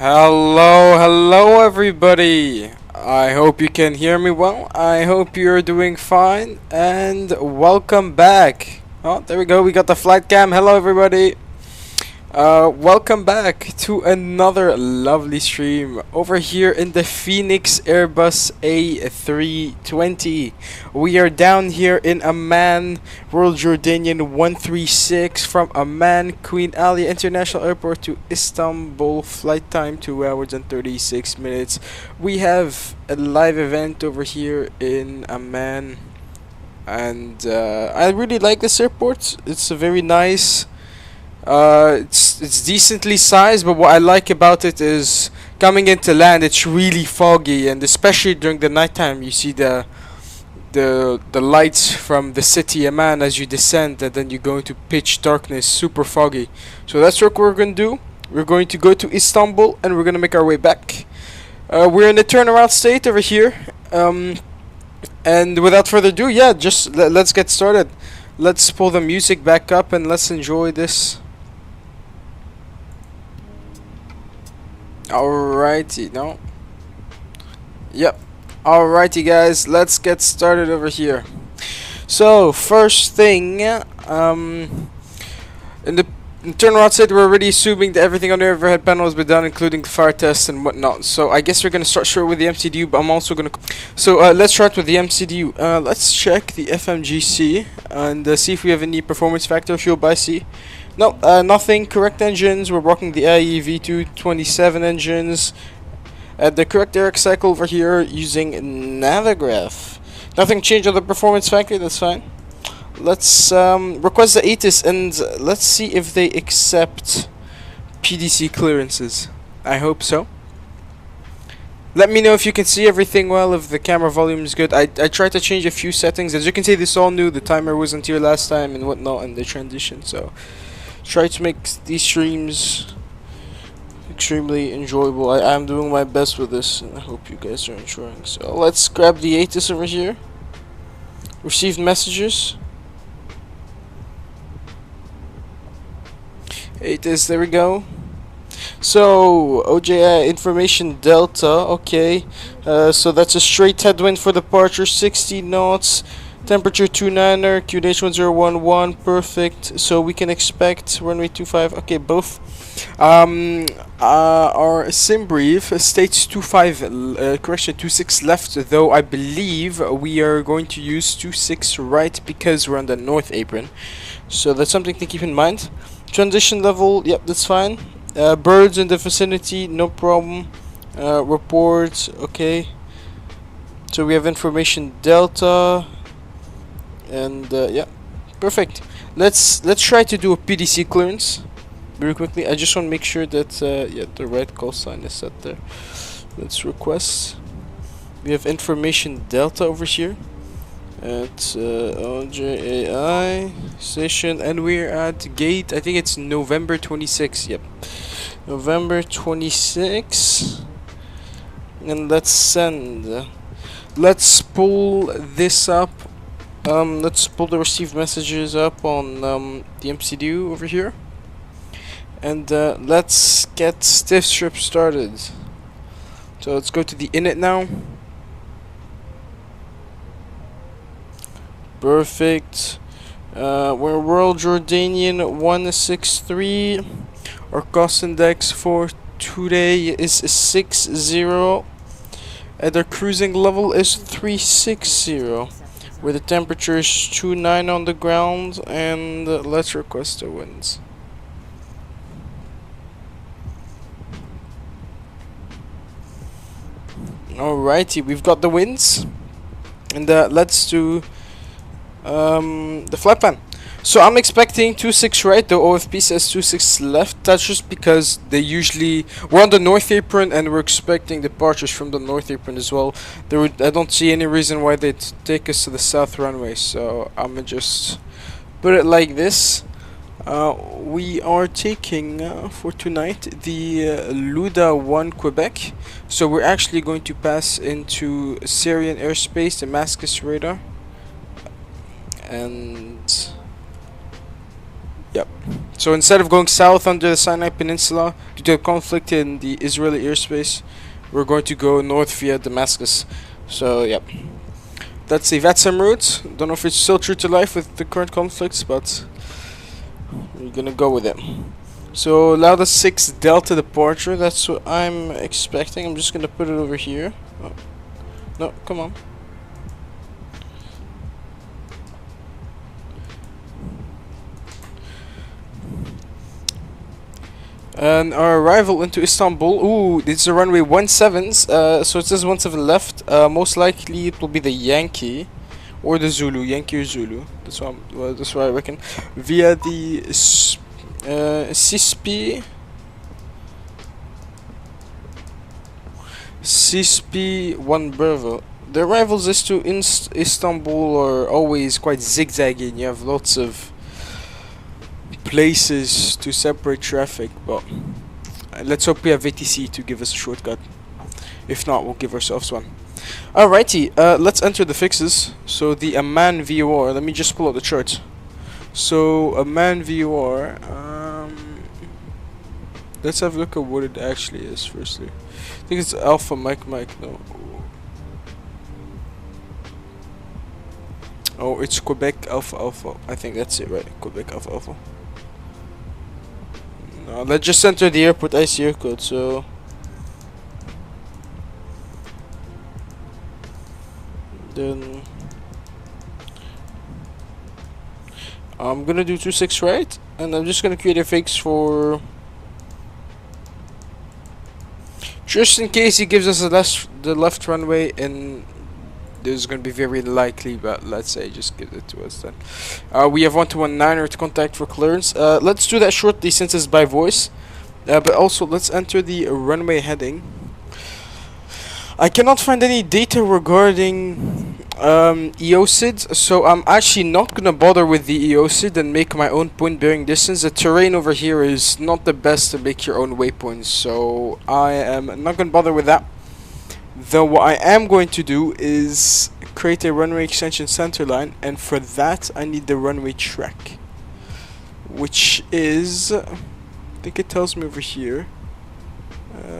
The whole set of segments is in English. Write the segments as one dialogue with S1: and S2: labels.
S1: Hello everybody. I hope you can hear me well. I hope you're doing fine and welcome back. Oh, there we go. We got the flight cam. Hello everybody. Welcome back to another lovely stream over here in the Fenix Airbus A320. We are down here in Amman, Royal Jordanian 136 from Amman, Queen Ali International Airport to Istanbul. Flight time 2 hours and 36 minutes. We have a live event over here in Amman, and I really like this airport. It's a very nice. It's decently sized, but what I like about it is coming into land, it's really foggy, and especially during the nighttime, you see the lights from the city Amman as you descend, and then you go into pitch darkness, super foggy. So that's what we're gonna do. We're going to go to Istanbul, and we're gonna make our way back. We're in the turnaround state over here, and without further ado, yeah, just let's get started. Let's pull the music back up and let's enjoy this. Alrighty, no. Yep. Alrighty, guys, let's get started over here. So, first thing, in the turnaround state, we're already assuming that everything on the overhead panel has been done, including the fire tests and whatnot. So, I guess we're gonna start short with the MCDU, but I'm also gonna. So, let's start with the MCDU. Let's check the FMGC and see if we have any performance factor fuel by C. No, nothing. Correct engines. We're rocking the IE V227 engines at the correct Eric cycle over here using Navigraph. Nothing changed on the performance factor. That's fine. Let's request the ATIS and let's see if they accept PDC clearances. I hope so. Let me know if you can see everything well, if the camera volume is good. I tried to change a few settings. As you can see, this is all new. The timer wasn't here last time and whatnot, and the transition. So try to make these streams extremely enjoyable. I am doing my best with this, and I hope you guys are enjoying. So let's grab the ATIS over here. Received messages. ATIS, there we go. So OJI information Delta, okay. So that's a straight headwind for departure, 60 knots. Temperature 29er, QDH1011, perfect. So we can expect runway 25. Okay, both. Our sim brief states 26 left, though I believe we are going to use 26 right because we're on the north apron. So that's something to keep in mind. Transition level, yep, that's fine. Birds in the vicinity, no problem. Reports, okay. So we have information Delta. And yeah, perfect. Let's try to do a PDC clearance very quickly. I just want to make sure that yeah, the right call sign is set there. Let's request. We have information Delta over here at OJAI station, and we're at gate. I think it's November 26. Yep, November 26. And let's send. Let's pull this up. Let's pull the received messages up on the MCDU over here, and let's get stiff strip started. So let's go to the init now. Perfect. We're Royal Jordanian 163. Our cost index for today is 60, and our cruising level is 360. Where the temperature is 29 on the ground, and let's request the winds. Alrighty, we've got the winds, and let's do the flight plan. So I'm expecting 26 right, the OFP says 26 left. That's just because they usually, we're on the north apron and we're expecting departures from the north apron as well. I don't see any reason why they'd take us to the south runway, so I'm gonna just put it like this. We are taking for tonight the Luda 1 Quebec, so we're actually going to pass into Syrian airspace, Damascus radar, and yep. So instead of going south under the Sinai Peninsula due to a conflict in the Israeli airspace, we're going to go north via Damascus. So yep, that's the VATSIM route. Don't know if it's still true to life with the current conflicts, but we're gonna go with it. So Lauda 6 Delta departure, that's what I'm expecting. I'm just gonna put it over here. Oh. No, come on. And our arrival into Istanbul. Ooh, this is a runway 17s. So it says 17 left. Most likely it will be the Yankee or the Zulu. Yankee or Zulu. That's what I reckon. Via the CSP 1 Bravo. The arrivals to Istanbul are always quite zigzaggy, and you have lots of places to separate traffic, but let's hope we have VTC to give us a shortcut. If not, we'll give ourselves one. Alrighty, let's enter the fixes. So the Amman VOR, let me just pull out the chart. So Amman VOR, let's have a look at what it actually is firstly. I think it's Alpha Mike, no. Oh, it's Quebec Alpha. I think that's it, right? Quebec Alpha. No, let's just enter the airport ICR code, so then I'm gonna do 26 right, and I'm just gonna create a fix for just in case he gives us the left runway, and this is going to be very likely, but let's say just give it to us then. We have 1219 to contact for clearance. Let's do that shortly since it's by voice. But also let's enter the runway heading. I cannot find any data regarding EOCID, so I'm actually not going to bother with the EOCID and make my own point bearing distance. The terrain over here is not the best to make your own waypoints, so I am not going to bother with that. Though what I am going to do is create a runway extension center line, and for that I need the runway track, which is, I think it tells me over here.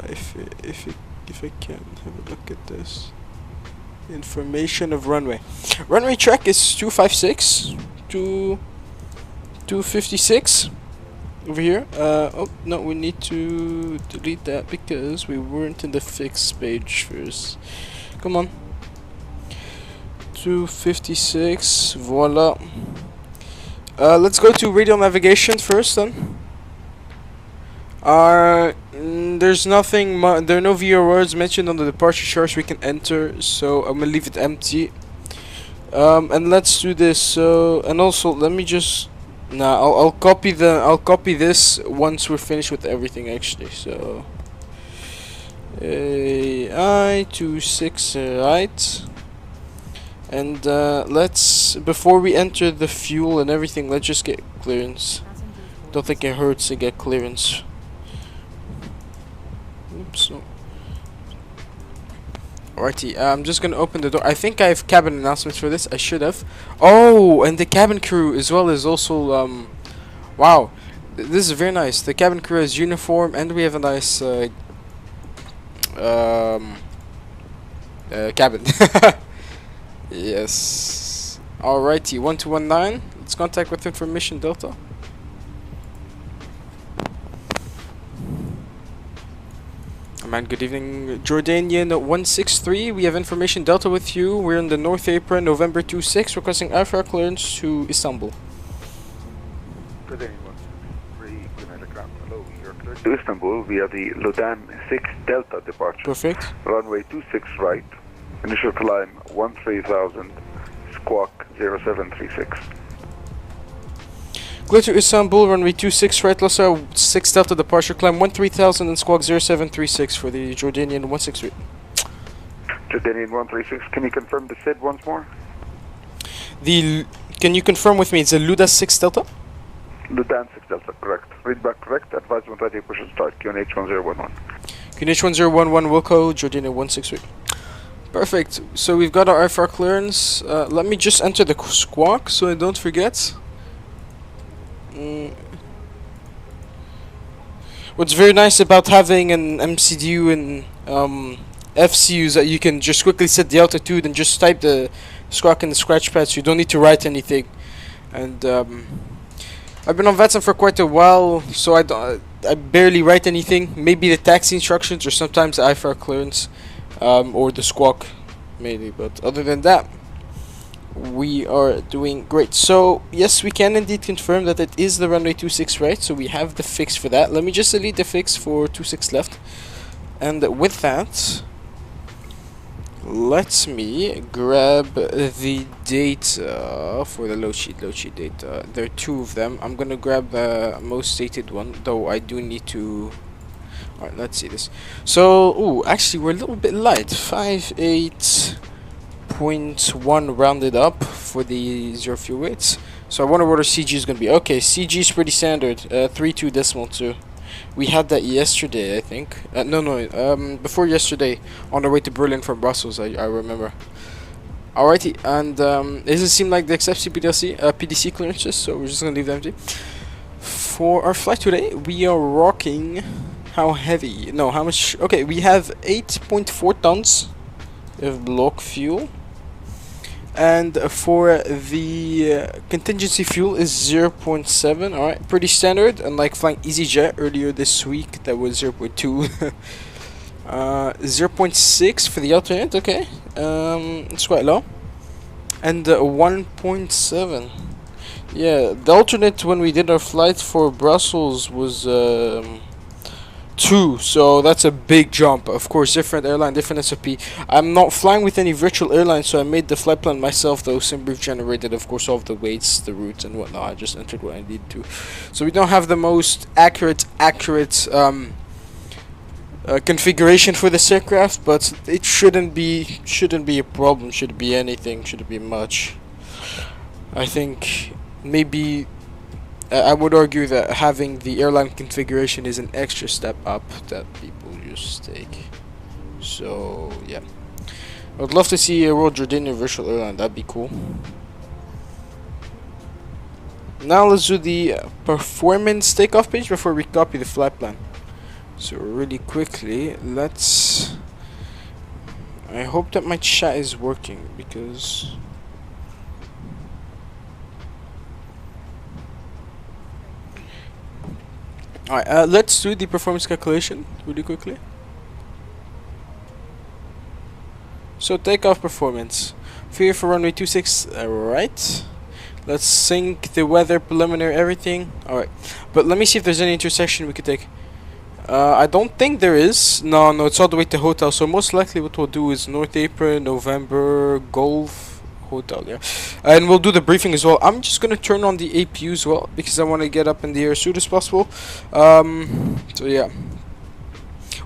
S1: If I can have a look at this information of runway. Runway track is 256 to 256 over here. Oh no, we need to delete that because we weren't in the fixed page first. Come on. 256, voila. Let's go to radial navigation first then. There's nothing, there are no VORs mentioned on the departure charts we can enter, so I'm gonna leave it empty. And let's do this. So, and also let me just, I'll copy this once we're finished with everything actually. So AI26 right, and let's, before we enter the fuel and everything, let's just get clearance. Don't think it hurts to get clearance. Oops. No. Alrighty, I'm just gonna open the door. I think I have cabin announcements for this. I should have. Oh, and the cabin crew as well is also wow, this is very nice. The cabin crew has uniform, and we have a nice cabin. Yes. Alrighty, 1219. Let's contact with information Delta. Man, good evening, Jordanian 163. We have information Delta with you. We're in the North Apron, November 26, requesting airfare clearance to Istanbul.
S2: Jordanian 163, hello. You're cleared to Istanbul via the Lauda 6 Delta departure.
S1: Perfect.
S2: Runway 26 right. Initial climb 13,000. Squawk 0736.
S1: Clear to Istanbul, runway 26 right, Lauda 6 Delta departure, climb 13,000 and squawk 0736 for the Jordanian 163.
S2: Jordanian 136, can you confirm the SID once more?
S1: Can you confirm with me, it's a Lauda 6 Delta?
S2: Lauda 6 Delta, correct. Read back correct, advise when ready, push and start, QNH 1011.
S1: QNH 1011, Wilco, Jordanian 163. Perfect, so we've got our IFR clearance. Let me just enter the squawk so I don't forget. What's very nice about having an MCDU and FCU is that you can just quickly set the altitude and just type the squawk in the scratch pad, so you don't need to write anything. And I've been on VATSIM for quite a while, so I barely write anything. Maybe the taxi instructions or sometimes the IFR clearance, or the squawk, maybe. But other than that, we are doing great. So yes, we can indeed confirm that it is the runway 26 right. So we have the fix for that. Let me just delete the fix for 26 left. And with that, let me grab the data for the load sheet data. There are two of them. I'm gonna grab the most dated one, though I do need to. Alright, let's see this. So, ooh, actually we're a little bit light. 58.1 rounded up for the zero fuel weights. So I wonder what our CG is gonna be. Okay, CG is pretty standard. 32.2. We had that yesterday, I think. Before yesterday, on our way to Berlin from Brussels, I remember. Alrighty, and it doesn't seem like they accept PDC clearances, so we're just gonna leave them empty. For our flight today, we are rocking. How heavy? No, how much? Okay, we have 8.4 tons of block fuel. And for the contingency fuel is 0.7. Alright, pretty standard. Unlike flying EasyJet earlier this week, that was 0.2. 0.6 for the alternate. Okay, it's quite low. And 1.7. Yeah, the alternate when we did our flight for Brussels was 2, so that's a big jump. Of course, different airline, different SOP. I'm not flying with any virtual airline, so I made the flight plan myself, though SimBrief generated, of course, all of the weights, the routes, and whatnot. I just entered what I needed to. So we don't have the most accurate configuration for this aircraft, but it shouldn't be a problem. Shouldn't be anything. Shouldn't be much. I think maybe. I would argue that having the airline configuration is an extra step up that people just take. So yeah, I would love to see a Royal Jordanian virtual airline. That'd be cool. Now let's do the performance takeoff page before we copy the flight plan. So really quickly, let's. I hope that my chat is working because. Alright, let's do the performance calculation really quickly. So takeoff performance. Fear for runway 26, right. Let's sync the weather, preliminary, everything. Alright, but let me see if there's any intersection we could take. I don't think there is. No, it's all the way to hotel. So most likely what we'll do is North Apron, November, Golf, Hotel, yeah. And we'll do the briefing as well. I'm just gonna turn on the APU as well because I want to get up in the air as soon as possible. So yeah,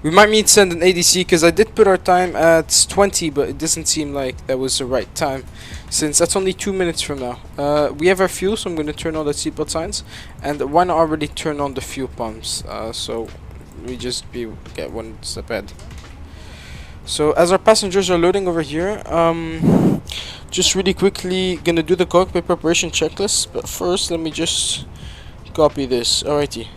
S1: we might need to send an ADC because I did put our time at 20, but it doesn't seem like that was the right time since that's only 2 minutes from now. We have our fuel, so I'm gonna turn on the seatbelt signs, and why not already turn on the fuel pumps? So we just get one step ahead. So as our passengers are loading over here, just really quickly gonna do the cockpit preparation checklist, but first let me just copy this. Alrighty,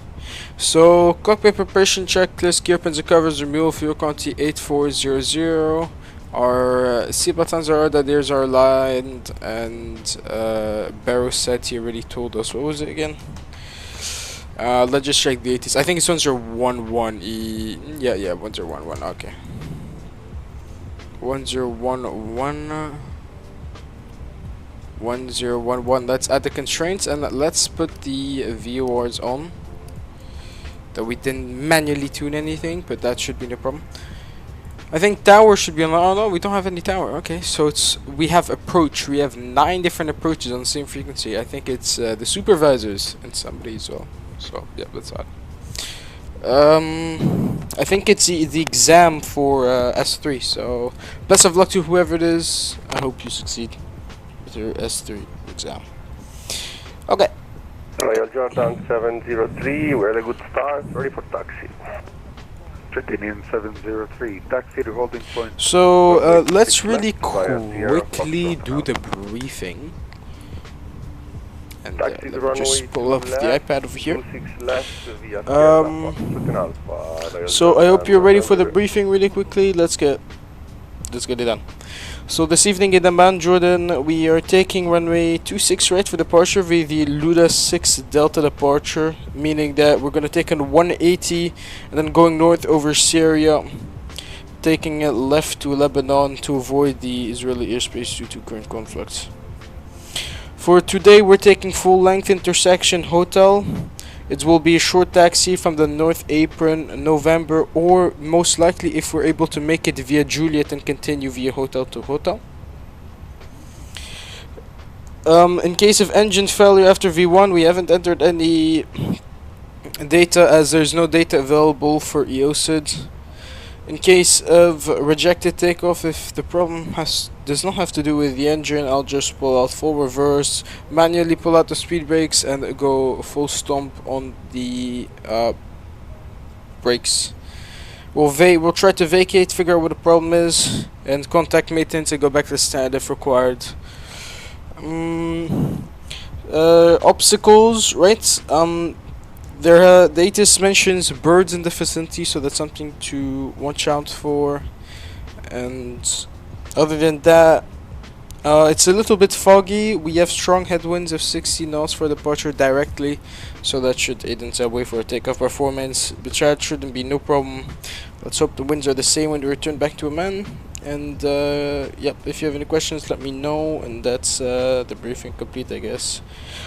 S1: so cockpit preparation checklist: gear pins and covers, removal, fuel quantity 8400. Our seatbelt signs are that theirs are aligned, and Barrow said he already told us. What was it again? Let's just check the 80s. I think it's 1011 E. Yeah, 1011. Okay, 1011. 1011. Let's add the constraints and let's put the VORs on. That we didn't manually tune anything, but that should be no problem. I think tower should be on. Oh no, we don't have any tower. Okay, so we have approach. We have 9 different approaches on the same frequency. I think it's the supervisors and somebody as well. So yeah, that's odd. I think it's the exam for S3. So best of luck to whoever it is. I hope you succeed. Your S3 exam. Okay.
S3: Royal Jordan 703, we're at a good start, ready for taxi.
S2: Jordanian 703, taxi to holding point.
S1: So let's really quickly do the briefing. And
S3: Taxi
S1: let
S3: to
S1: me
S3: runway
S1: just pull up the
S3: left,
S1: iPad over here.
S3: 26 left via
S1: So I hope you're ready for the briefing really quickly. Let's get it done. So this evening in Amman, Jordan, we are taking runway 26 right for departure via the Luda 6 Delta departure, meaning that we're going to take an 180 and then going north over Syria, taking it left to Lebanon to avoid the Israeli airspace due to current conflict. For today, we're taking full length intersection hotel. It will be a short taxi from the North Apron, November, or most likely if we're able to make it via Juliet and continue via hotel to hotel. In case of engine failure after V1, we haven't entered any data as there's no data available for EOSID. In case of rejected takeoff, if the problem does not have to do with the engine, I'll just pull out full reverse, manually pull out the speed brakes, and go full stomp on the brakes. We'll try to vacate, figure out what the problem is, and contact maintenance and go back to the stand if required. Obstacles, right? The ATIS mentions birds in the vicinity, so that's something to watch out for. And other than that, it's a little bit foggy. We have strong headwinds of 60 knots for departure directly, so that should aid in some way for a takeoff performance. But that shouldn't be no problem. Let's hope the winds are the same when we return back to Amman. And yep, if you have any questions, let me know. And that's the briefing complete, I guess.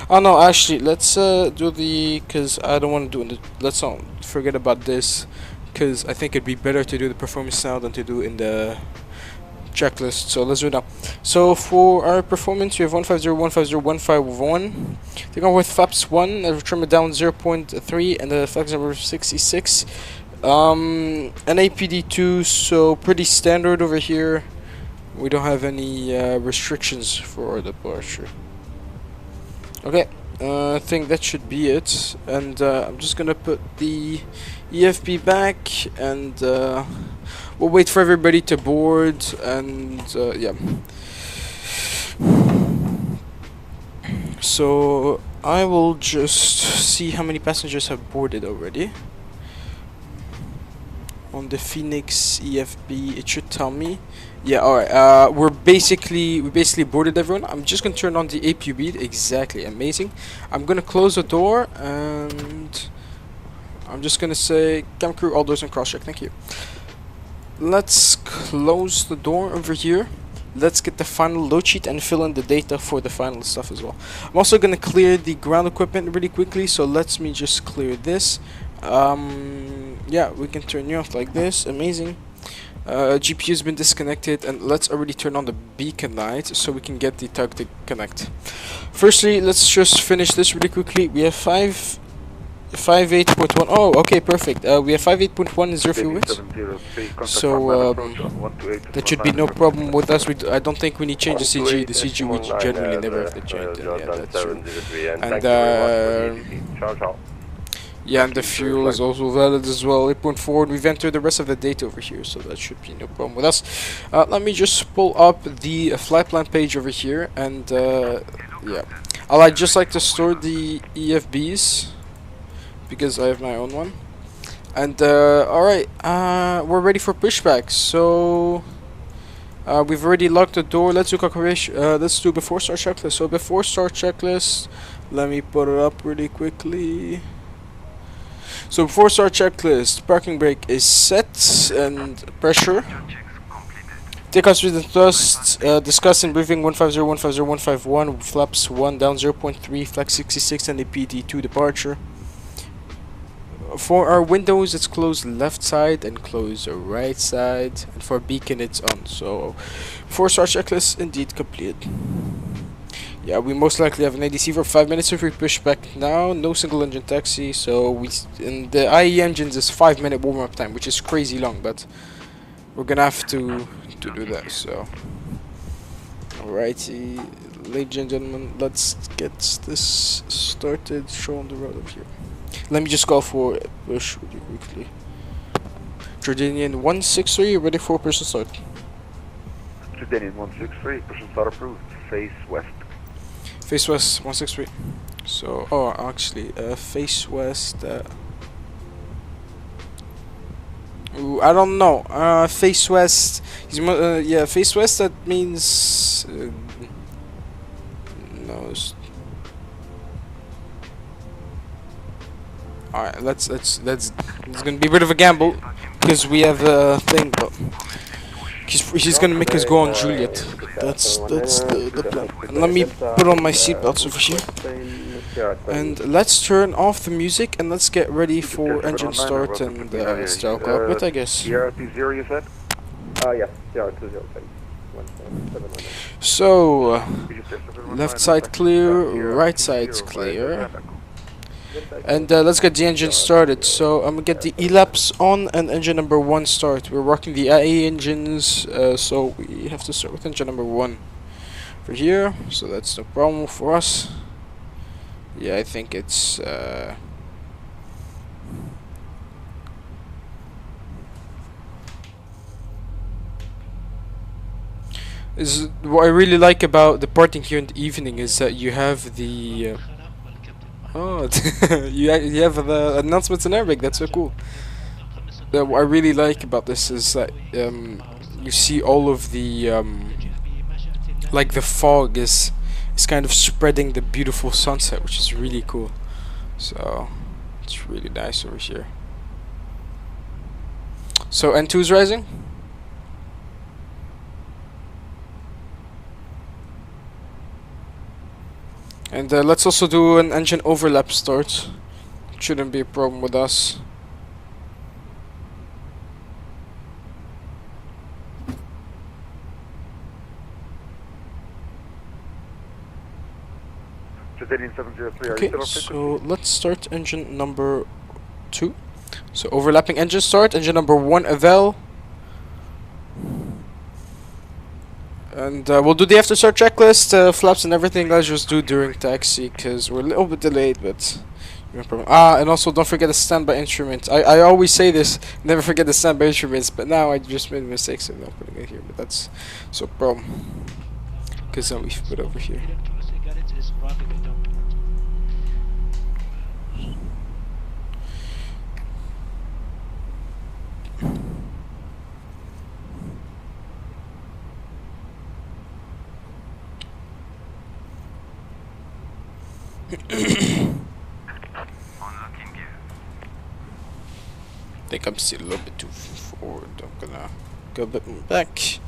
S1: Oh no, actually, let's do because I don't want to do let's not forget about this, because I think it'd be better to do the performance now than to do in the checklist. So let's do it now. So for our performance, we have 150, 150, 151. Taking on with flaps 1, trim it down 0.3, and the flex number 66. An APD2, so pretty standard over here. We don't have any restrictions for our departure. Okay, I think that should be it. And I'm just gonna put the EFB back, and we'll wait for everybody to board. And yeah. So I will just see how many passengers have boarded already. On the Fenix EFB, it should tell me. Yeah, alright. We basically boarded everyone. I'm just gonna turn on the APUB. Exactly, amazing. I'm gonna close the door, and I'm just gonna say, cam crew, all doors and cross check. Thank you. Let's close the door over here. Let's get the final load sheet and fill in the data for the final stuff as well. I'm also gonna clear the ground equipment really quickly, so let me just clear this. Yeah, we can turn you off like this. Amazing. GPU has been disconnected, and let's already turn on the beacon light so we can get the tug to connect. Firstly, let's just finish this really quickly. We have 58.1. Oh, okay, perfect. We have 58.1 and 0 fuel widths. So that should be no problem with us. I don't think we need to change the CG. The CG we generally never have to change. Yeah, that's true. And yeah, and the fuel is also valid as well, 8.4. We've entered the rest of the data over here, so that should be no problem with us. Let me just pull up the flight plan page over here, and yeah, I'd just like to store the EFBs because I have my own one. And alright, we're ready for pushback. So we've already locked the door. Let's do calculation. Let's do before start checklist. So before start checklist, let me put it up really quickly. So before start checklist, parking brake is set and pressure. Takeoff speed and thrust, discussed in briefing 150, 150, 151, flaps 1 down 0.3, flex 66 and the PD2 departure. For our windows, it's closed left side and closed right side, and for beacon it's on. So before start checklist indeed completed. Yeah, we most likely have an ADC for 5 minutes if we push back now. No single engine taxi, so in the IE engines is 5-minute warm-up time, which is crazy long, but we're gonna have to do that. So alrighty, ladies and gentlemen, let's get this started. Show on the road over here. Let me just go for a push really quickly. Jordanian 163, ready for person start.
S2: Jordanian 163, person start approved. Face west.
S1: Face west 163. So, oh, actually, face west. Ooh, I don't know. Face west. Yeah, face west. That means no. All right, let's. It's gonna be a bit of a gamble because we have a thing, but he's gonna make us go on Juliet. That's the plan. And let me put on my seatbelts over here. And let's turn off the music and let's get ready for engine start and start cockpit, I guess.
S2: ERT0, you said?
S3: Yes, CR207.
S1: So, left side clear, right side clear. And let's get the engine started. So I'm gonna get the ELAPS on and engine number 1 start. We're working the IA engines, so we have to start with engine number 1 for here. So that's no problem for us. Yeah, I think it's is what I really like about departing here in the evening is that you have the oh, you have the announcements in Arabic. That's so cool. What I really like about this is that you see all of the like the fog is kind of spreading the beautiful sunset, which is really cool. So it's really nice over here. So N2 is rising. And let's also do an engine overlap start. Shouldn't be a problem with us.
S2: Jordanian 703, are
S1: Okay,
S2: you still on
S1: so let's start engine number 2. So overlapping engine start, engine number 1 Avel. And we'll do the after start checklist, flaps and everything. Let's just do during taxi because we're a little bit delayed, but no problem. And also don't forget the standby instrument. I always say this, never forget the standby instruments, but now I just made a mistake, so I'm not putting it here. But that's so problem because then we've put it over here. I think I'm still a little bit too forward. I'm gonna go a bit more back.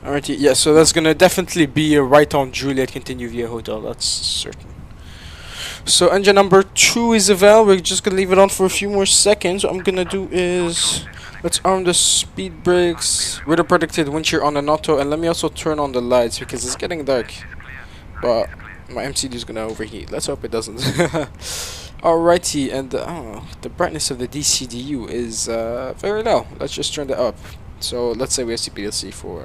S1: Alrighty, yeah, so that's gonna definitely be a right on Juliet, continue via hotel, that's certain. So engine number 2 is Avel. We're just gonna leave it on for a few more seconds. What I'm gonna do is let's arm the speed brakes, radar predicted wind shear on an auto, and let me also turn on the lights because it's getting dark. But my MCD is gonna overheat. Let's hope it doesn't. Alrighty, and oh, the brightness of the DCDU is very low. Let's just turn that up. So let's say we have CPLC for.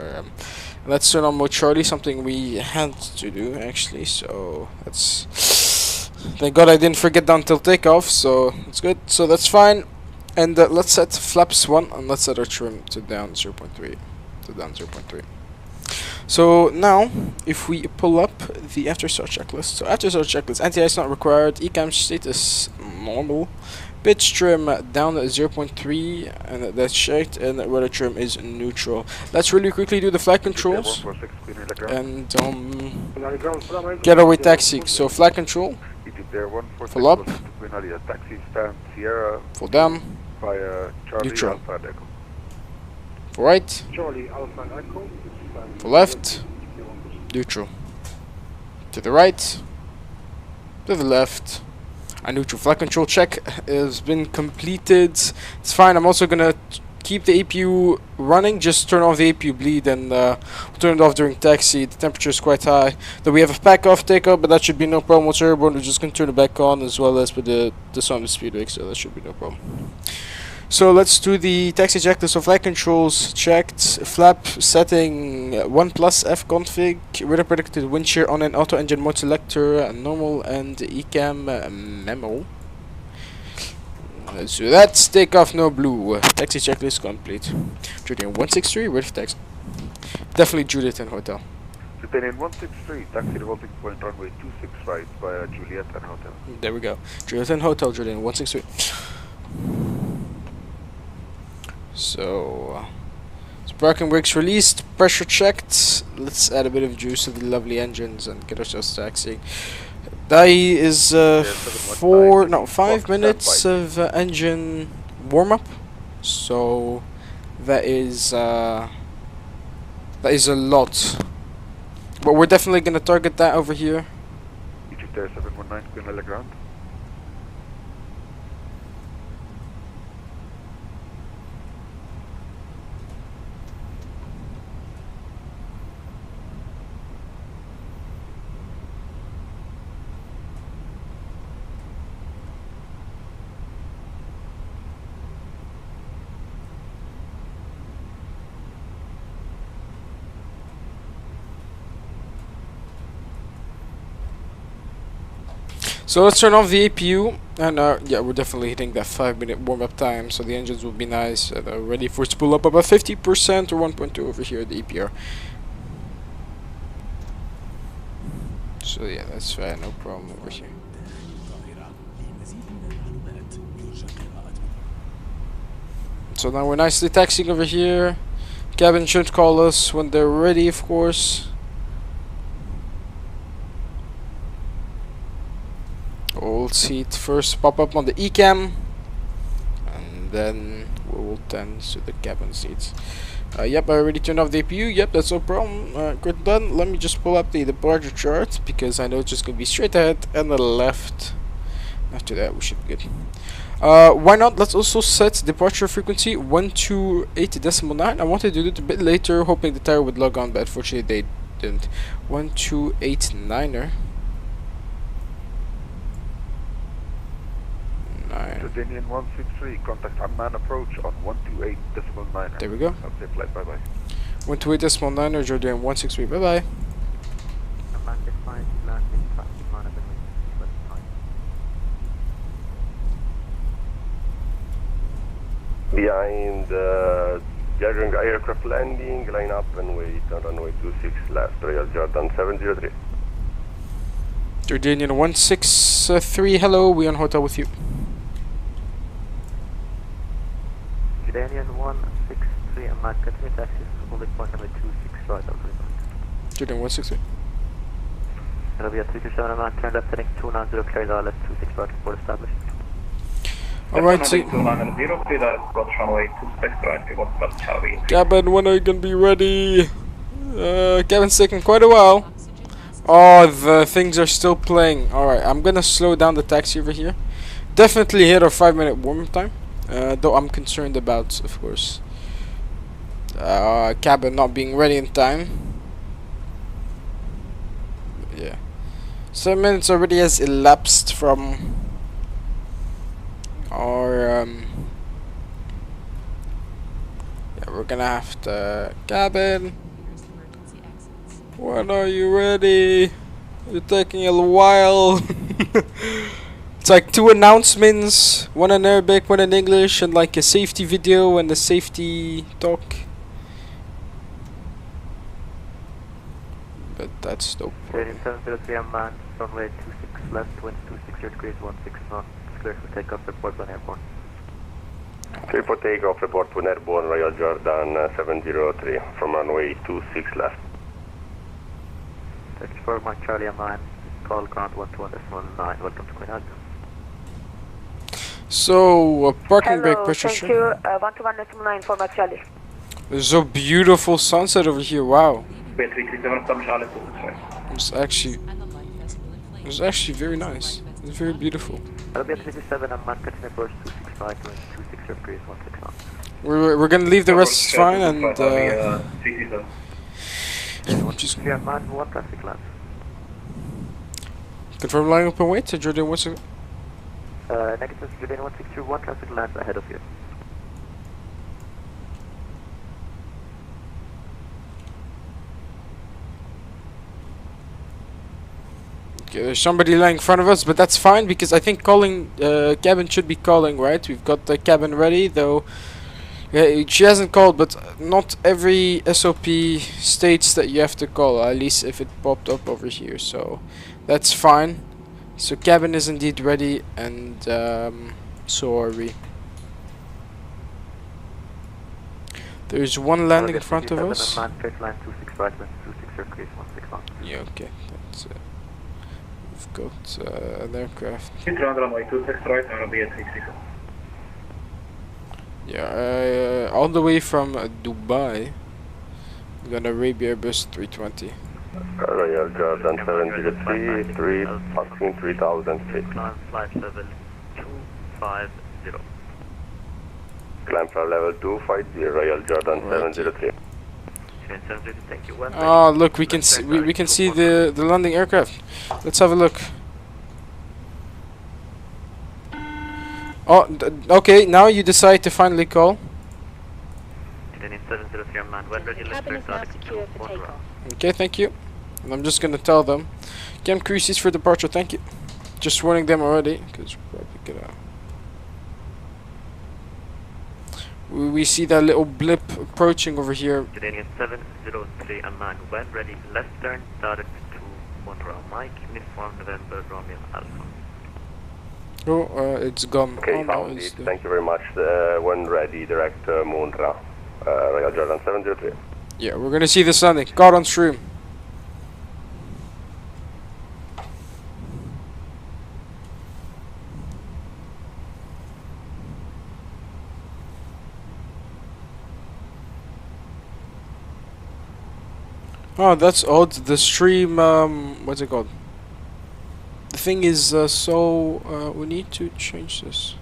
S1: Let's turn on mode Charlie, something we had to do actually. So that's. Thank God I didn't forget down till takeoff. So it's good. So that's fine. And let's set flaps 1 and let's set our trim to down 0.3. To down 0.3. So now, if we pull up the after start checklist, so after start checklist, anti-ice not required, ECAM status normal, pitch trim down at 0.3, and that's checked, and rudder trim is neutral. Let's really quickly do the flight controls, and getaway taxi. So flight control, full up, full down, neutral, full right, full left, neutral, to the right, to the left, and neutral. Flight control check has been completed. It's fine. I'm also gonna keep the APU running, just turn off the APU bleed, and turn it off during taxi. The temperature is quite high. Then we have a pack off takeoff, but that should be no problem whatsoever. We're just gonna turn it back on, as well as with the sound of speed brake, so that should be no problem. So let's do the taxi checklist. So flight controls checked, flap setting 1 plus F config, radar predicted wind shear on an auto engine mode selector, normal, and ECAM memo. Let's do that. Takeoff no blue. Taxi checklist complete. Jordanian 163, ready for taxi. Definitely Judith in hotel.
S2: Jordanian 163, taxi to holding point runway 26 right via Juliet and Hotel.
S1: There we go. Juliet and Hotel, Jordanian 163. So, parking brakes released, pressure checked. Let's add a bit of juice to the lovely engines and get ourselves taxiing. That is 5 minutes of engine warm up. So that is a lot. But we're definitely gonna target that over here.
S2: Egypt Air 719, Queen ground.
S1: So let's turn off the APU, and yeah, we're definitely hitting that 5-minute warm-up time, so the engines will be nice, ready for spool up about 50% or 1.2 over here at the EPR. So yeah, that's fine, no problem over here. So now we're nicely taxiing over here. Cabin should call us when they're ready, of course. We'll see it first pop up on the ECAM, and then we will tend to the cabin seats. Yep, I already turned off the APU. Yep, that's no problem. Good, done. Let me just pull up the departure chart because I know it's just gonna be straight ahead and the left. After that, we should be good. Why not? Let's also set departure frequency 128.9. I wanted to do it a bit later, hoping the tower would log on, but unfortunately they didn't. 1289er.
S2: Jordanian 163, contact Amman approach on 128.9.
S1: There we go.
S2: Have a safe flight, bye bye.
S1: 128.9 or Jordanian 163. Bye bye.
S4: Amman defined landing traffic management.
S3: Behind gathering aircraft landing, line up and wait on runway 26 left, Royal Jordan 703.
S1: Jordanian 163, hello, we on hotel with you.
S4: Jordanian 163, Amman, continue taxis, holding point number 26 right over the
S1: Jordanian 163.
S4: It'll be a 327 Amman, turn left heading 290, clear the left 26 right, report established.
S1: Alright, so cabin, when are you gonna be ready? Cabin's taking quite a while. Oh, the things are still playing. Alright, I'm gonna slow down the taxi over here. Definitely hit our 5-minute warm-up time. Though I'm concerned about, of course, cabin not being ready in time. Yeah. 7 minutes already has elapsed from our yeah, we're gonna have to cabin. When are you ready? You're taking a while. It's like 2 announcements, one in Arabic, one in English, and like a safety video and a safety talk. But that's no problem.
S4: 703 Amman, runway 26 left, winds 260 degrees, 16 knots. Clear for takeoff, report when airborne.
S3: Clear for takeoff, report when airborne, Royal Jordan 703 from runway 26 left.
S4: 34 Mike Charlie Amman, call ground 12.19, welcome to Queen Alba.
S1: So, parking brake
S5: Hello,
S1: pressure.
S5: thank you. 121.9 for Mike Charlie.
S1: There's a beautiful sunset over here. Wow. It's actually very nice. It's very beautiful.
S4: Arabian 37 Amman, continue course 265, 26 degrees, 16 knots.
S1: We're gonna leave the rest fine and just
S4: Amman, 1 traffic land.
S1: confirm line open weight to Jordan 160.
S4: Negative Jordan 162, 1 traffic lands ahead of you.
S1: Okay, there's somebody lying in front of us, but that's fine because I think calling cabin should be calling, right? We've got the cabin ready, though Yeah, she hasn't called, but not every SOP states that you have to call, at least if it popped up over here, so that's fine. So cabin is indeed ready, and so are we. There's one landing in front of us.
S4: Amman, first line 26 right, 26 circulation 161.
S1: Yeah, okay, that's we've got an aircraft.
S2: runway 26 right, Arabia 360.
S1: Yeah, all the way from Dubai. We got Arabia Airbus 320.
S3: Royal Jordan 703, 3, passing 3000 feet.
S4: Climb flight level 250.
S3: Climb for level 250, Royal Jordan 703.
S4: Thank you.
S1: Oh, look, we can see we can see the landing aircraft. Let's have a look. Oh, okay. Now you decide to finally call.
S6: Cabin is now secure for takeoff.
S1: Okay, thank you. And I'm just gonna tell them, Cam Cruises for departure. Thank you. Just warning them already, because we're probably gonna. We see that little blip approaching over here.
S4: Jordanian 703 Amman, when ready, left turn, direct to Monroe. Mike, uniform November, Romeo Alpha.
S1: Oh, it's gone.
S3: Okay,
S1: oh, no,
S3: found
S1: it's
S3: it. Thank you very much. When ready, direct Mundra. Royal Jordan 703.
S1: yeah, we're gonna see this landing. God on stream. Oh, that's odd. The stream, what's it called? The thing is, we need to change this.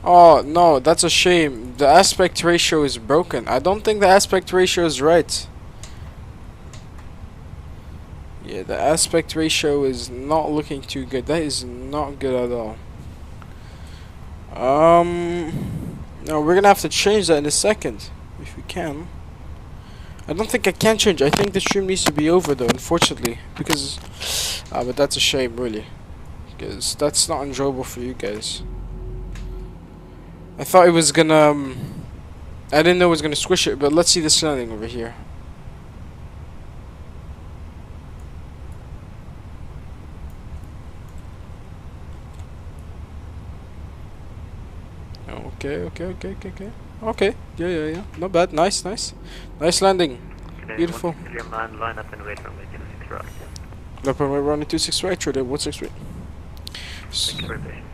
S1: Oh, no, that's a shame. The aspect ratio is broken. I don't think the aspect ratio is right. Yeah, the aspect ratio is not looking too good. That is not good at all. No, we're gonna have to change that in a second, if we can. I don't think I can change. I think the stream needs to be over though, unfortunately, because but that's a shame, really, because that's not enjoyable for you guys. I thought it was gonna I didn't know it was gonna squish it, but let's see this landing over here. Okay, yeah, not bad. Nice landing. Beautiful.
S4: Line up and wait for me 26 right.
S1: No problem, we're on 26 right, Jordan, 163.
S4: Thank you for your patience.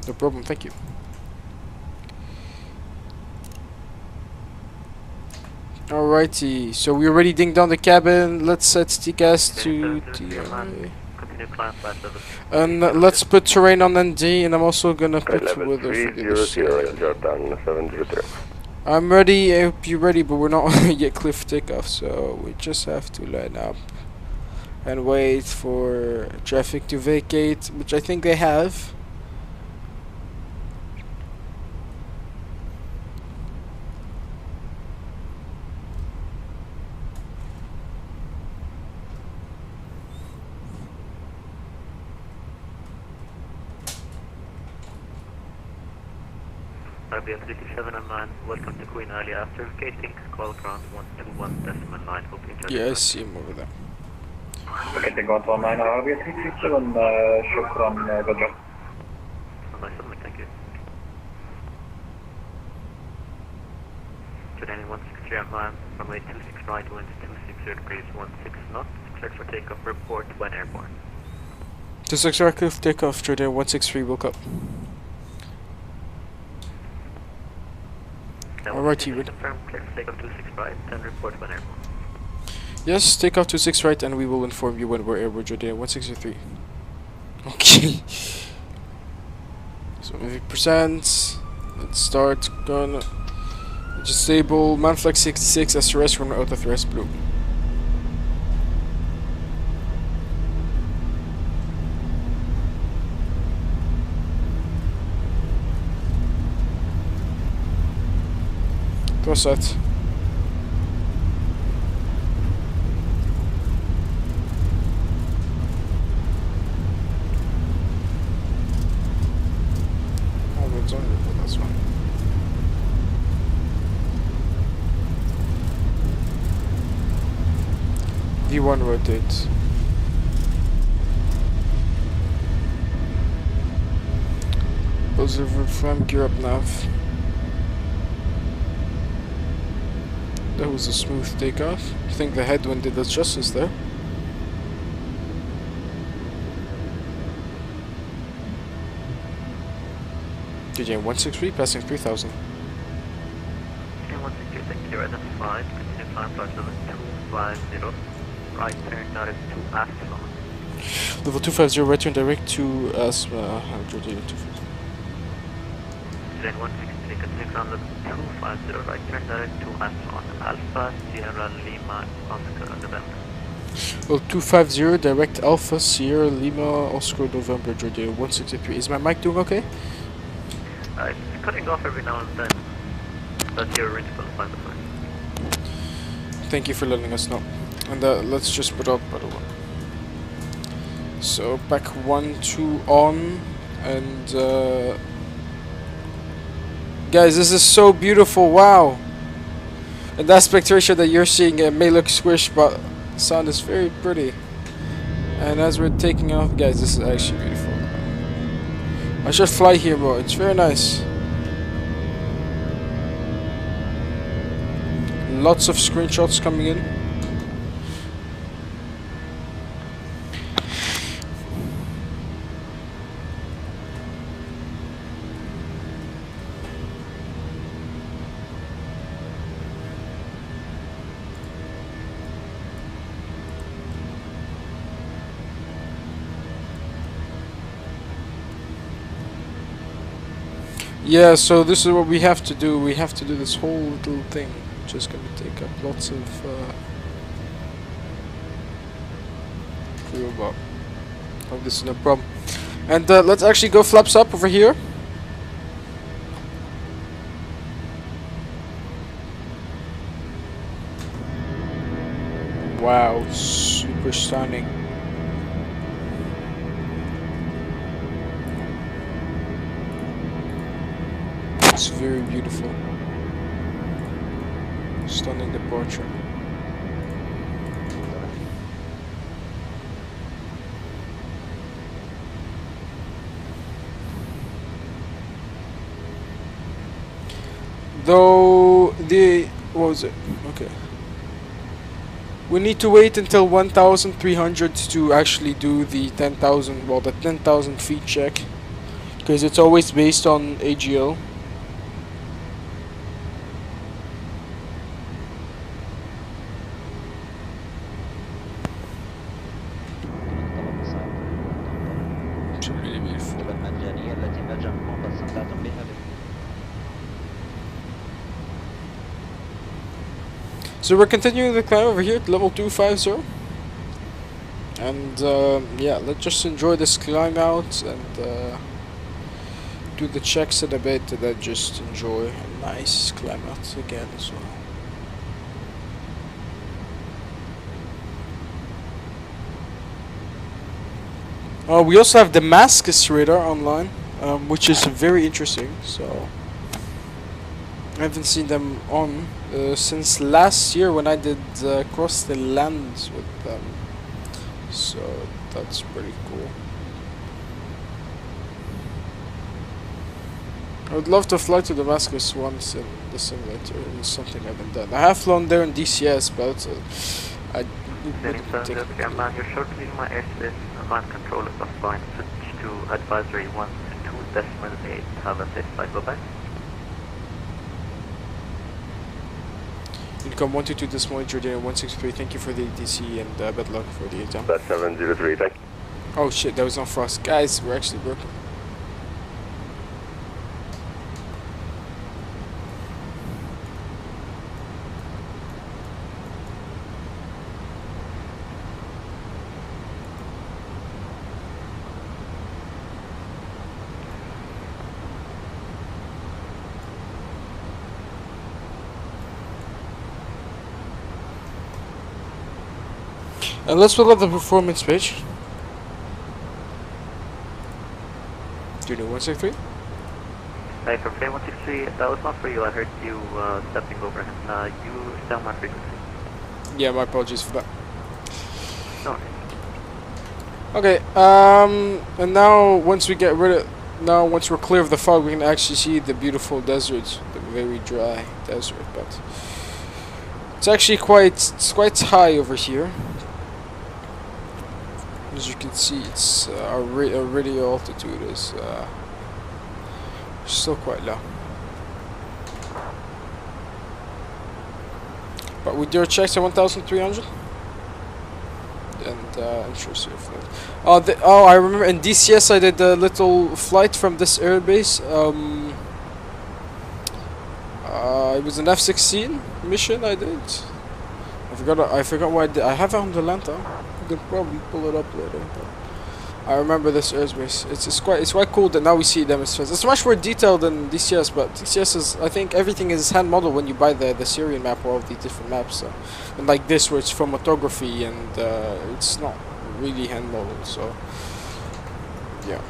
S1: No problem, thank you. Alrighty, so we already dinged down the cabin. Let's set TCAS to TI.
S4: Continue climb flight level.
S1: And let's put terrain on ND, and I'm also gonna put
S3: Level
S1: weather for
S3: 300, Royal Jordan 703.
S1: I'm ready, I hope you're ready, but we're not yet clear for takeoff, so we just have to line up and wait for traffic to vacate, which I think they have.
S4: Arabia 327 Amman, welcome to Queen Ali. After vacating, call ground 121.9, hoping to...
S1: Yeah, I see him over there.
S2: Okay, take on 19 Arabia 367, shukran, good job.
S4: Nice, thank you. Jordanian 163 Amman, runway 26 right, wind 260 degrees, 16 knots, cleared for takeoff, report when airborne.
S1: 26 right, clear for takeoff, Jordan 163, woke up. Alright, you ready?
S4: Confirm, clear for takeoff 26 right, then report when airborne.
S1: Yes, take off 26 right, and we will inform you when we're airborne, Jordan 163. Okay. So 50%. Let's start. Gonna disable Manflex 66 SRS from auto thrust blue. What's that? Oh, it's on, but that's fine. V1 rotate. Positive front gear up nav. That was a smooth takeoff. I think the headwind did us justice there. DJ 163 passing 3000.
S4: Okay, 163, thank you, identified. Continue climb flight level 250. Right turn direct to Aslan.
S1: Level 250, right turn direct to Asma. Jordanian 250.
S4: Then 163, continue climb level 250, right turn direct to Aslan. Alpha Sierra Lima Oscar November.
S1: Well, 250, direct Alpha Sierra Lima Oscar November Jordanian 163. Is my mic doing okay?
S4: It's cutting off every now and then. That's your original flight design.
S1: Thank you for letting us know. And let's just put up by the way. So back 1, 2 on, and guys, this is so beautiful. Wow! And the aspect ratio that you're seeing, it may look squished, but sound is very pretty. And as we're taking off, guys, this is actually beautiful. I should fly here more. It's very nice. Lots of screenshots coming in. Yeah, so this is what we have to do. We have to do this whole little thing, which is going to take up lots of fuel, but hope this is no problem. And let's actually go flaps up over here. Wow, super stunning. It's very beautiful. Stunning departure. Though the what was it? Okay. We need to wait until 1,300 to actually do the 10,000, well, the 10,000 feet check, because it's always based on AGL. So we're continuing the climb over here at level 250, and yeah, let's just enjoy this climb out and do the checks in a bit, and then just enjoy a nice climb out again as well. We also have Damascus radar online, which is very interesting. So I haven't seen them on since last year when I did cross the lands with them, so that's pretty cool. I would love to fly to Damascus once in the simulator. It's something I haven't done. I have flown there in DCS, but I wouldn't take it.
S4: Amman, you're short leaving my airspace. Amman control is offline. Switch to advisory 1.2.8. Have a safe flight. Bye-bye.
S1: Income 122 this morning, Jordanian 163. Thank you for the DC and bad luck for the exam.
S3: That's 703, thank you.
S1: Oh shit, that was not for us. Guys, we're actually broken. And let's look at the performance page. Junior 163.
S4: Hey, from Flight 163, that was not for you. I heard you stepping over him. You stay on my frequency.
S1: Yeah, my apologies for that.
S4: No.
S1: Okay, and now once we get rid of, once we're clear of the fog, we can actually see the beautiful desert, the very dry desert. But it's actually quite high over here. As you can see, it's our radio altitude is still quite low. But we do checks at 1,300. And I'm sure flight. Oh, I remember in DCS I did a little flight from this airbase. It was an F-16 mission I did. I forgot why I did. I have it on the Lanta. You can probably pull it up later. But I remember this airbase. It's quite cool that now we see them as MSFS. It's much more detailed than DCS, but DCS is, I think everything is hand modeled when you buy the Syrian map or all of the different maps. So. And like this, where it's photography and it's not really hand modeled. So yeah.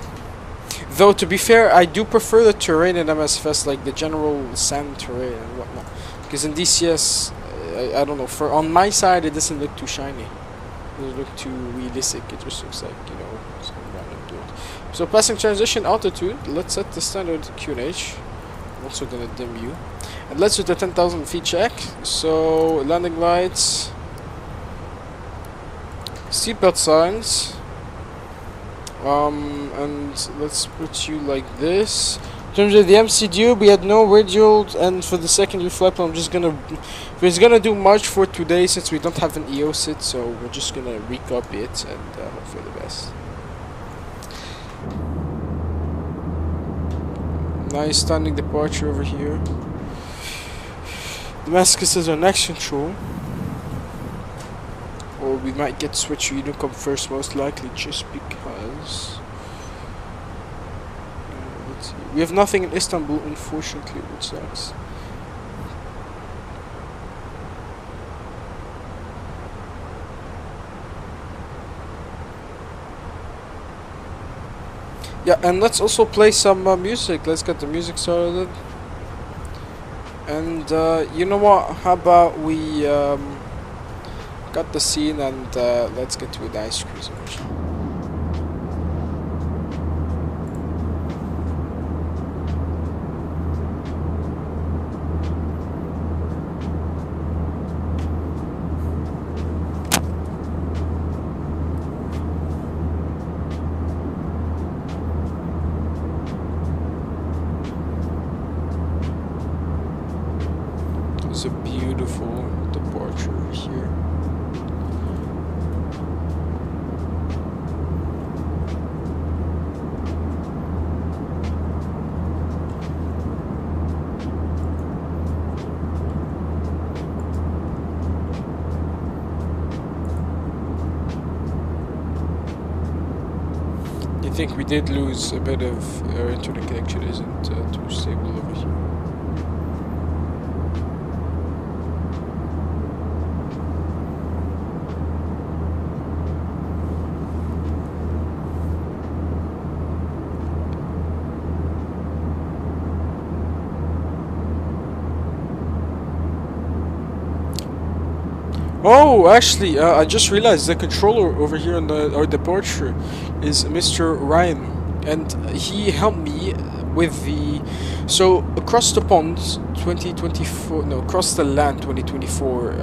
S1: Though to be fair, I do prefer the terrain in MSFS, like the general sand terrain and whatnot. Because in DCS, I don't know. On my side, it doesn't look too shiny. It doesn't look too realistic. It just looks like, you know, some random dude. So passing transition altitude. Let's set the standard QNH. I'm also gonna dim you. And let's do the 10,000 feet check. So landing lights, seatbelt signs. And let's put you like this. In terms of the MCDU, we had no radio, and for the secondary flight plan, we're gonna do much for today since we don't have an EO sit, so we're just gonna recopy it and hope for the best. Nice standing departure over here. Damascus is our next control. Or we might get switch Unicom first, most likely, just because. Let's see. We have nothing in Istanbul, unfortunately, which sucks. Yeah, and let's also play some music. Let's get the music started. And you know what? How about we got the scene and let's get to a nice cruising mission. It's a beautiful departure here. I think we did lose a bit of our internet connection isn't too stable over here. Oh, actually, I just realized the controller over here on our departure is Mr. Ryan, and he helped me with the. So across the pond, 2024. No, across the land, 2024.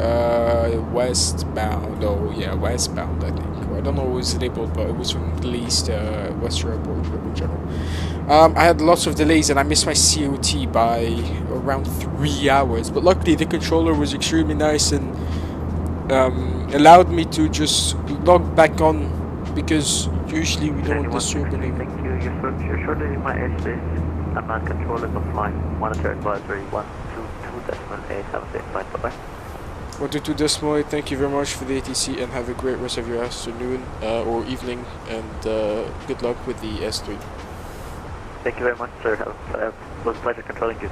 S1: Westbound. Oh yeah, westbound. I think. I don't know what it was labeled, but it was from the least West Airport in general. I had lots of delays and I missed my COT by around 3 hours. But luckily, the controller was extremely nice and. Allowed me to just log back on because usually we don't disturb anyone.
S4: Thank you. You're shortly in my airspace. Amman controlling the flight. Monitor advisory 122.8. Have a safe flight. Bye bye.
S1: 122.8. Thank you very much for the ATC and have a great rest of your afternoon or evening and good luck with the S3.
S4: Thank you very much, sir. It was a pleasure controlling you.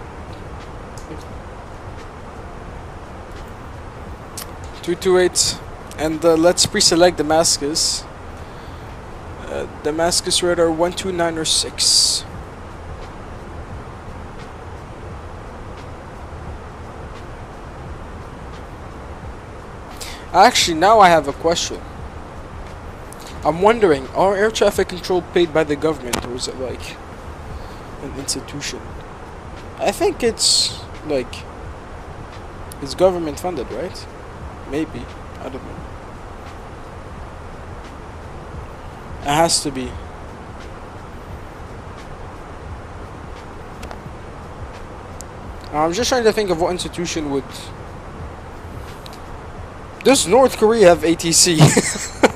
S1: 228 and let's pre-select Damascus. Damascus radar 12906. Actually, now I have a question. I'm wondering, are air traffic control paid by the government, or is it like an institution? I think it's like it's government funded, right? Maybe, I don't know. It has to be. I'm just trying to think of what institution would. Does North Korea have ATC?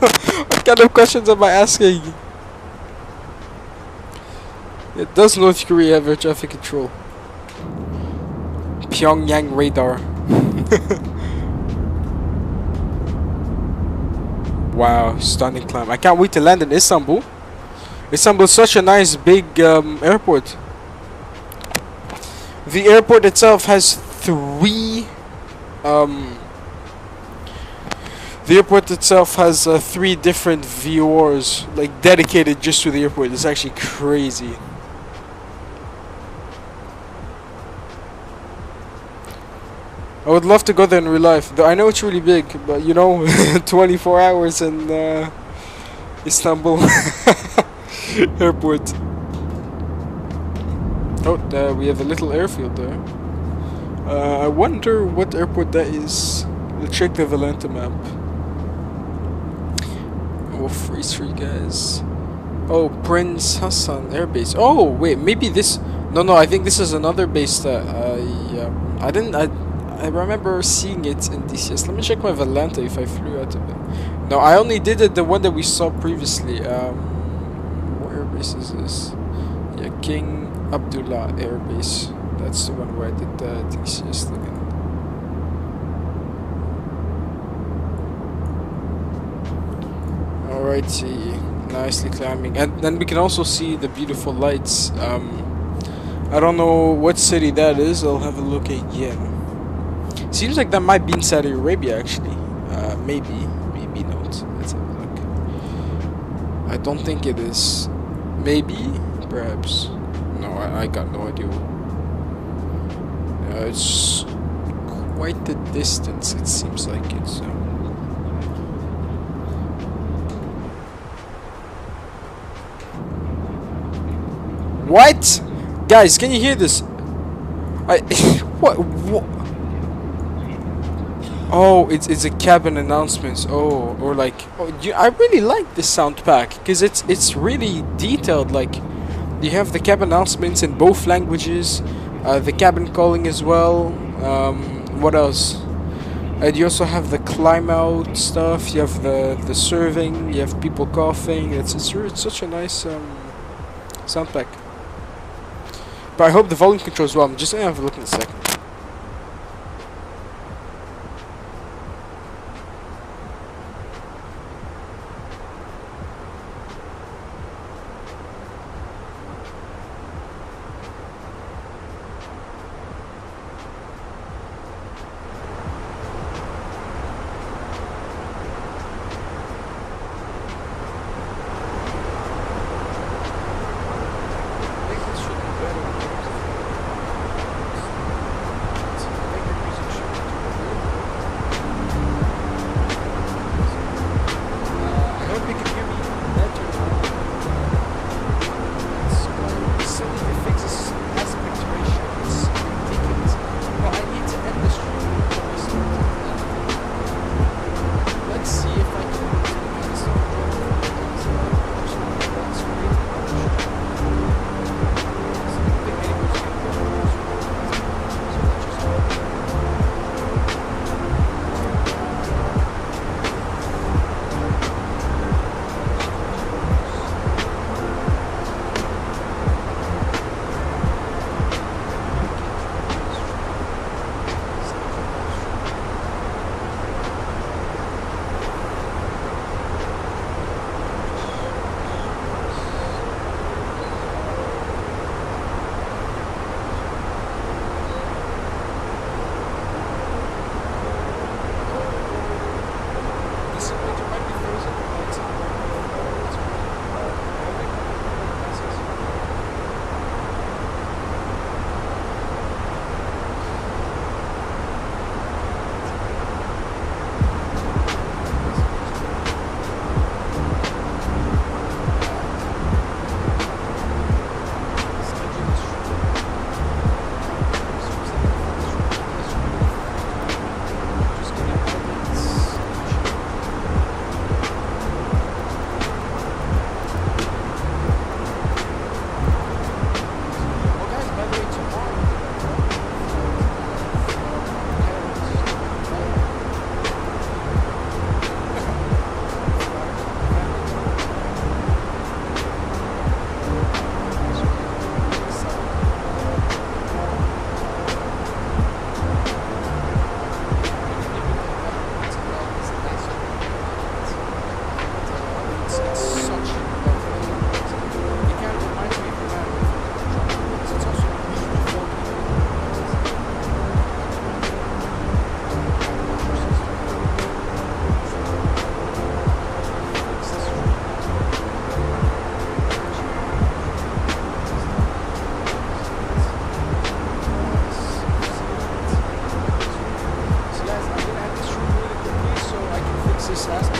S1: What kind of questions am I asking? Yeah, does North Korea have air traffic control? Pyongyang radar. Wow, stunning climb. I can't wait to land in Istanbul. Istanbul is such a nice big airport. The airport itself has three three different VORs, like dedicated just to the airport. It's actually crazy. I would love to go there in real life. Though I know it's really big, but you know, 24 hours in Istanbul airport. Oh, we have a little airfield there. I wonder what airport that is. Let's check the Valenta map. Oh, freeze free, guys. Oh, Prince Hassan Air Base. Oh, wait, maybe this. No, I think this is another base that I remember seeing it in DCS. Let me check my Valenta if I flew out of it. No, I only did it the one that we saw previously. What air base is this? Yeah, King Abdullah Air Base. That's the one where I did the DCS thing. Alrighty, nicely climbing, and then we can also see the beautiful lights. I don't know what city that is. I'll have a look again. Seems like that might be in Saudi Arabia, actually. Maybe not. Let's have a look. I don't think it is. Maybe, perhaps. No, I got no idea. It's quite the distance. It seems like it's. What? Guys, can you hear this? What? Oh, it's a cabin announcements. Oh, or like, I really like this sound pack because it's really detailed. Like, you have the cabin announcements in both languages, the cabin calling as well. What else? And you also have the climb out stuff. You have the serving. You have people coughing. It's such a nice sound pack. But I hope the volume controls well. I'm just gonna have a look in a second.